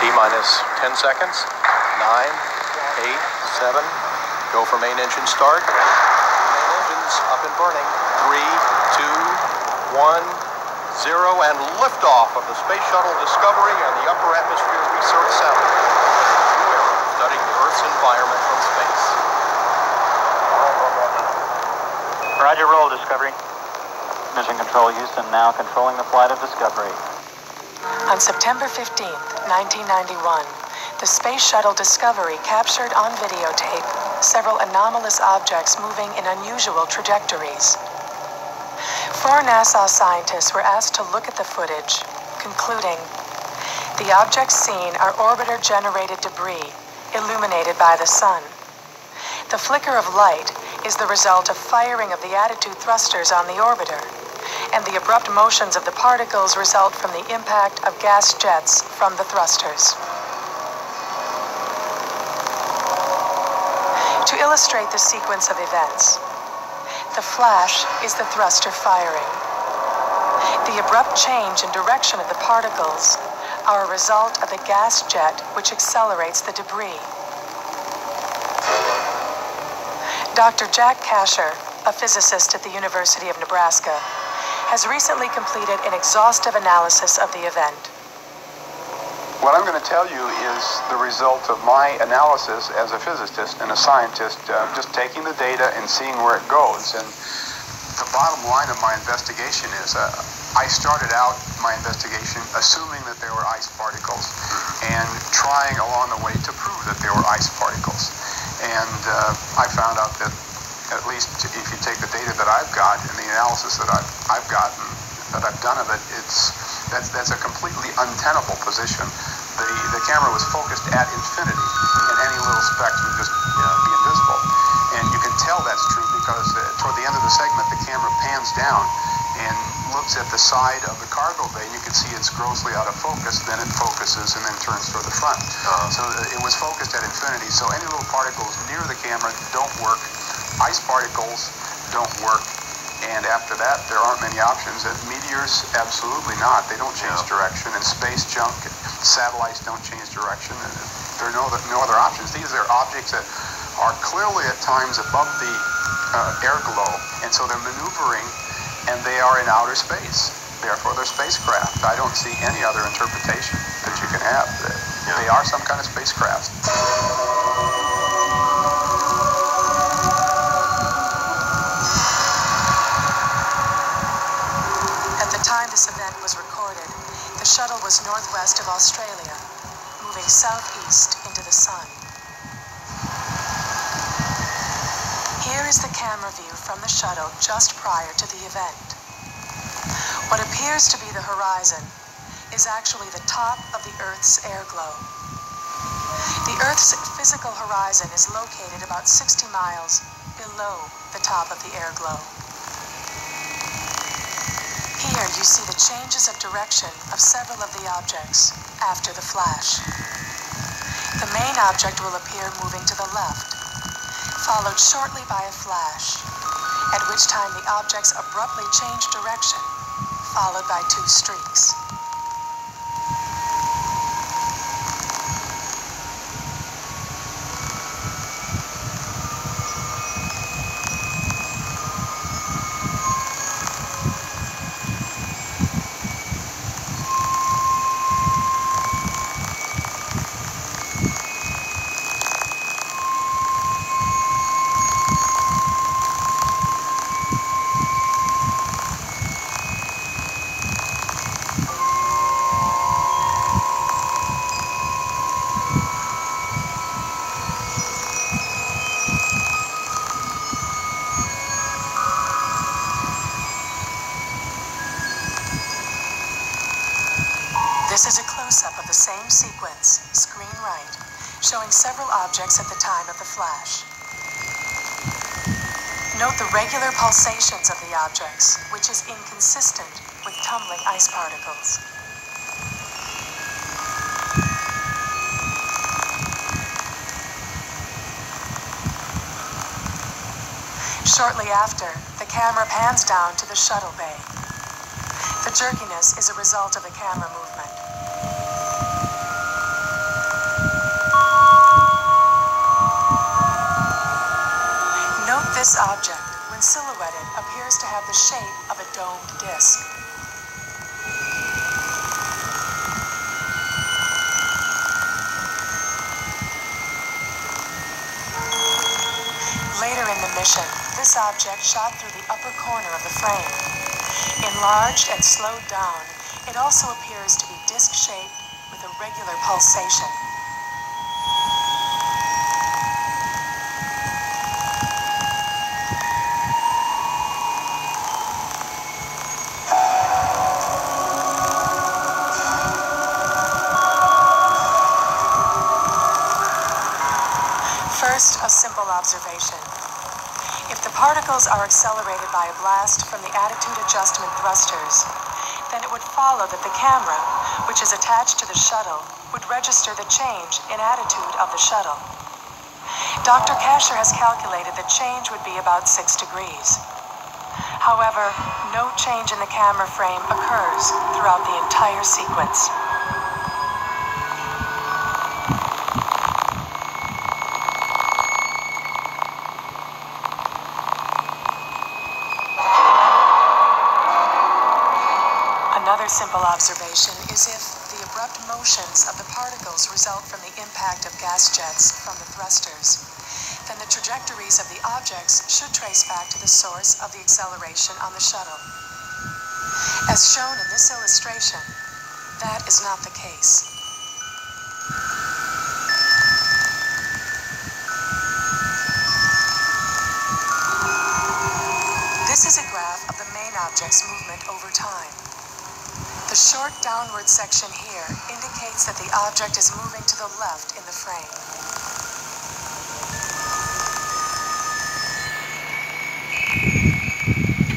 T-minus 10 seconds. 9, 8, 7. Go for main engine start. Main engines up and burning. 3, 2, 1, 0, and liftoff of the Space Shuttle Discovery and the Upper Atmosphere Research Center. New era, studying the Earth's environment from space. Roger, roll, Discovery. Mission Control Houston, now controlling the flight of Discovery. On September 15th, 1991, the Space Shuttle Discovery captured on videotape several anomalous objects moving in unusual trajectories. 4 NASA scientists were asked to look at the footage, concluding, the objects seen are orbiter-generated debris, illuminated by the sun. The flicker of light is the result of firing of the attitude thrusters on the orbiter, and the abrupt motions of the particles result from the impact of gas jets from the thrusters. To illustrate the sequence of events, the flash is the thruster firing. The abrupt change in direction of the particles are a result of the gas jet which accelerates the debris. Dr. Jack Kasher, a physicist at the University of Nebraska, has recently completed an exhaustive analysis of the event. What I'm going to tell you is the result of my analysis as a physicist and a scientist, just taking the data and seeing where it goes. And the bottom line of my investigation is I started out my investigation assuming that there were ice particles and trying along the way to prove that there were ice particles. And I found out that, at least if you take the data that I've got and the analysis that I've gotten, that I've done of it, that's a completely untenable position. The camera was focused at infinity, and any little specks would just be invisible. And you can tell that's true because toward the end of the segment, the camera pans down and looks at the side of the cargo bay, and you can see it's grossly out of focus. Then it focuses and then turns toward the front. So it was focused at infinity. So any little particles near the camera don't work. Ice particles don't work, and after that, there aren't many options. And meteors, absolutely not. They don't change direction, and space junk, satellites don't change direction. And there are no other options. These are objects that are clearly at times above the air glow, and so they're maneuvering, and they are in outer space. Therefore, they're spacecraft. I don't see any other interpretation that you can have. They are some kind of spacecraft. This event was recorded, the shuttle was northwest of Australia, moving southeast into the sun. Here is the camera view from the shuttle just prior to the event. What appears to be the horizon is actually the top of the Earth's airglow. The Earth's physical horizon is located about 60 miles below the top of the airglow. Here you see the changes of direction of several of the objects after the flash. The main object will appear moving to the left, followed shortly by a flash, at which time the objects abruptly change direction, followed by 2 streaks. This is a close-up of the same sequence, screen right, showing several objects at the time of the flash. Note the regular pulsations of the objects, which is inconsistent with tumbling ice particles. Shortly after, the camera pans down to the shuttle bay. The jerkiness is a result of the camera movement. This object, when silhouetted, appears to have the shape of a domed disc. Later in the mission, this object shot through the upper corner of the frame. Enlarged and slowed down, it also appears to be disc-shaped with a regular pulsation. First, a simple observation. If the particles are accelerated by a blast from the attitude adjustment thrusters, then it would follow that the camera, which is attached to the shuttle, would register the change in attitude of the shuttle. Dr. Kasher has calculated the change would be about 6 degrees. However, no change in the camera frame occurs throughout the entire sequence. Another simple observation is if the abrupt motions of the particles result from the impact of gas jets from the thrusters, then the trajectories of the objects should trace back to the source of the acceleration on the shuttle. As shown in this illustration, that is not the case. This is a graph of the main object's movement over time. The short downward section here indicates that the object is moving to the left in the frame.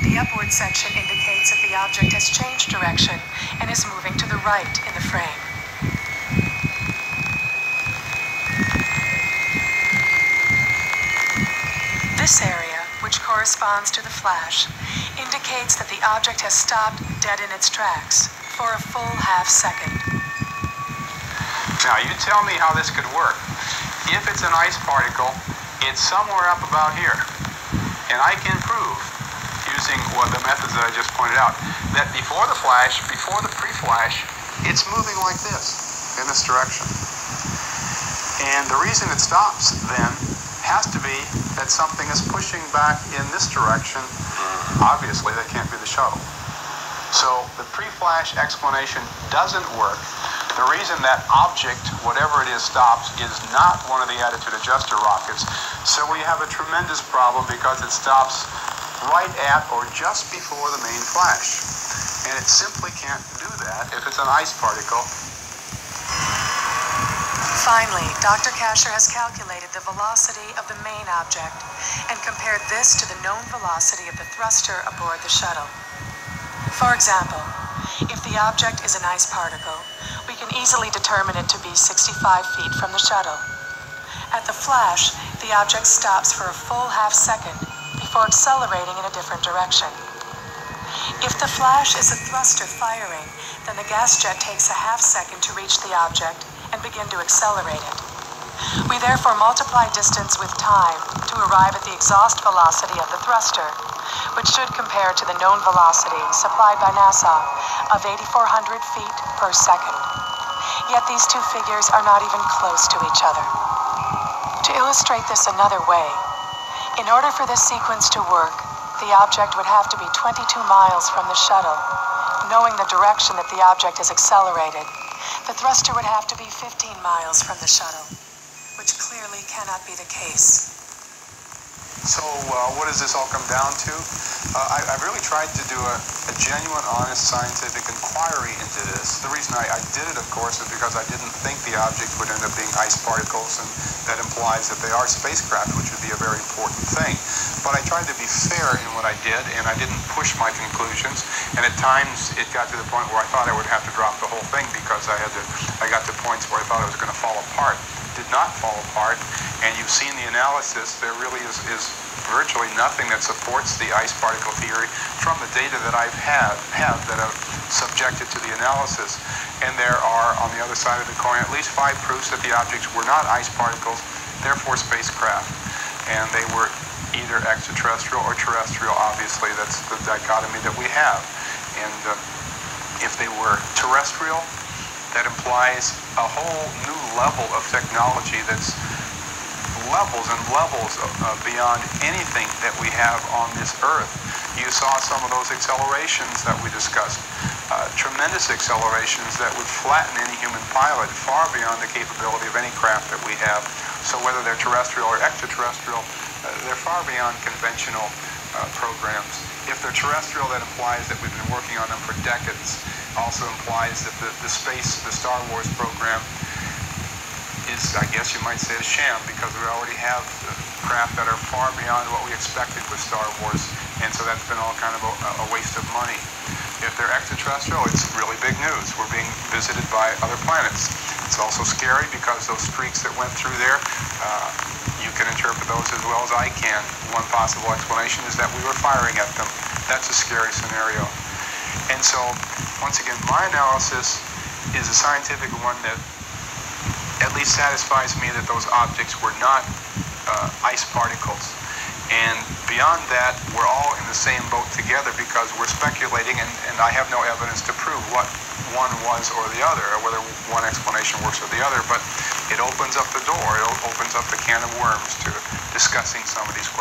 The upward section indicates that the object has changed direction and is moving to the right in the frame. This area, which corresponds to the flash, indicates that the object has stopped dead in its tracks for a full half-second. Now, you tell me how this could work. If it's an ice particle, it's somewhere up about here. And I can prove, using the methods that I just pointed out, that before the flash, before the pre-flash, it's moving like this, in this direction. And the reason it stops, then, has to be that something is pushing back in this direction. Obviously, that can't be the shuttle. So the pre-flash explanation doesn't work. The reason that object, whatever it is, stops is not one of the attitude adjuster rockets. So we have a tremendous problem because it stops right at or just before the main flash. And it simply can't do that if it's an ice particle. Finally, Dr. Kasher has calculated the velocity of the main object and compared this to the known velocity of the thruster aboard the shuttle. For example, if the object is an ice particle, we can easily determine it to be 65 feet from the shuttle. At the flash, the object stops for a full half-second before accelerating in a different direction. If the flash is a thruster firing, then the gas jet takes a half-second to reach the object and begin to accelerate it. We therefore multiply distance with time to arrive at the exhaust velocity of the thruster, which should compare to the known velocity supplied by NASA of 8,400 feet per second. Yet these two figures are not even close to each other. To illustrate this another way, in order for this sequence to work, the object would have to be 22 miles from the shuttle. Knowing the direction that the object is accelerated, the thruster would have to be 15 miles from the shuttle, which clearly cannot be the case. So what does this all come down to? I've really tried to do a genuine, honest scientific inquiry into this. The reason I did it, of course, is because I didn't think the object would end up being ice particles, and that implies that they are spacecraft, which would be a very important thing. But I tried to be fair in what I did, and I didn't push my conclusions. And at times, it got to the point where I thought I would have to drop the whole thing because I got to points where I thought it was going to fall apart. It did not fall apart, and you've seen the analysis. There really is virtually nothing that supports the ice particle theory from the data that I have that are subjected to the analysis. And there are, on the other side of the coin, at least 5 proofs that the objects were not ice particles, therefore spacecraft. And they were either extraterrestrial or terrestrial. Obviously, that's the dichotomy that we have. And if they were terrestrial, that implies a whole new level of technology that's levels and levels beyond anything that we have on this Earth. You saw some of those accelerations that we discussed. Tremendous accelerations that would flatten any human pilot far beyond the capability of any craft that we have. So whether they're terrestrial or extraterrestrial, they're far beyond conventional programs. If they're terrestrial, that implies that we've been working on them for decades. Also implies that the Star Wars program is, I guess you might say, a sham, because we already have craft that are far beyond what we expected with Star Wars, and so that's been all kind of a waste of money. If they're extraterrestrial, it's really big news. We're being visited by other planets. It's also scary because those streaks that went through there, you can interpret those as well as I can. One possible explanation is that we were firing at them. That's a scary scenario. And so, once again, my analysis is a scientific one that at least satisfies me that those objects were not ice particles. And beyond that, we're all in the same boat together because we're speculating, and I have no evidence to prove what one was or the other, or whether one explanation works or the other, but it opens up the door, it opens up the can of worms to discussing some of these questions.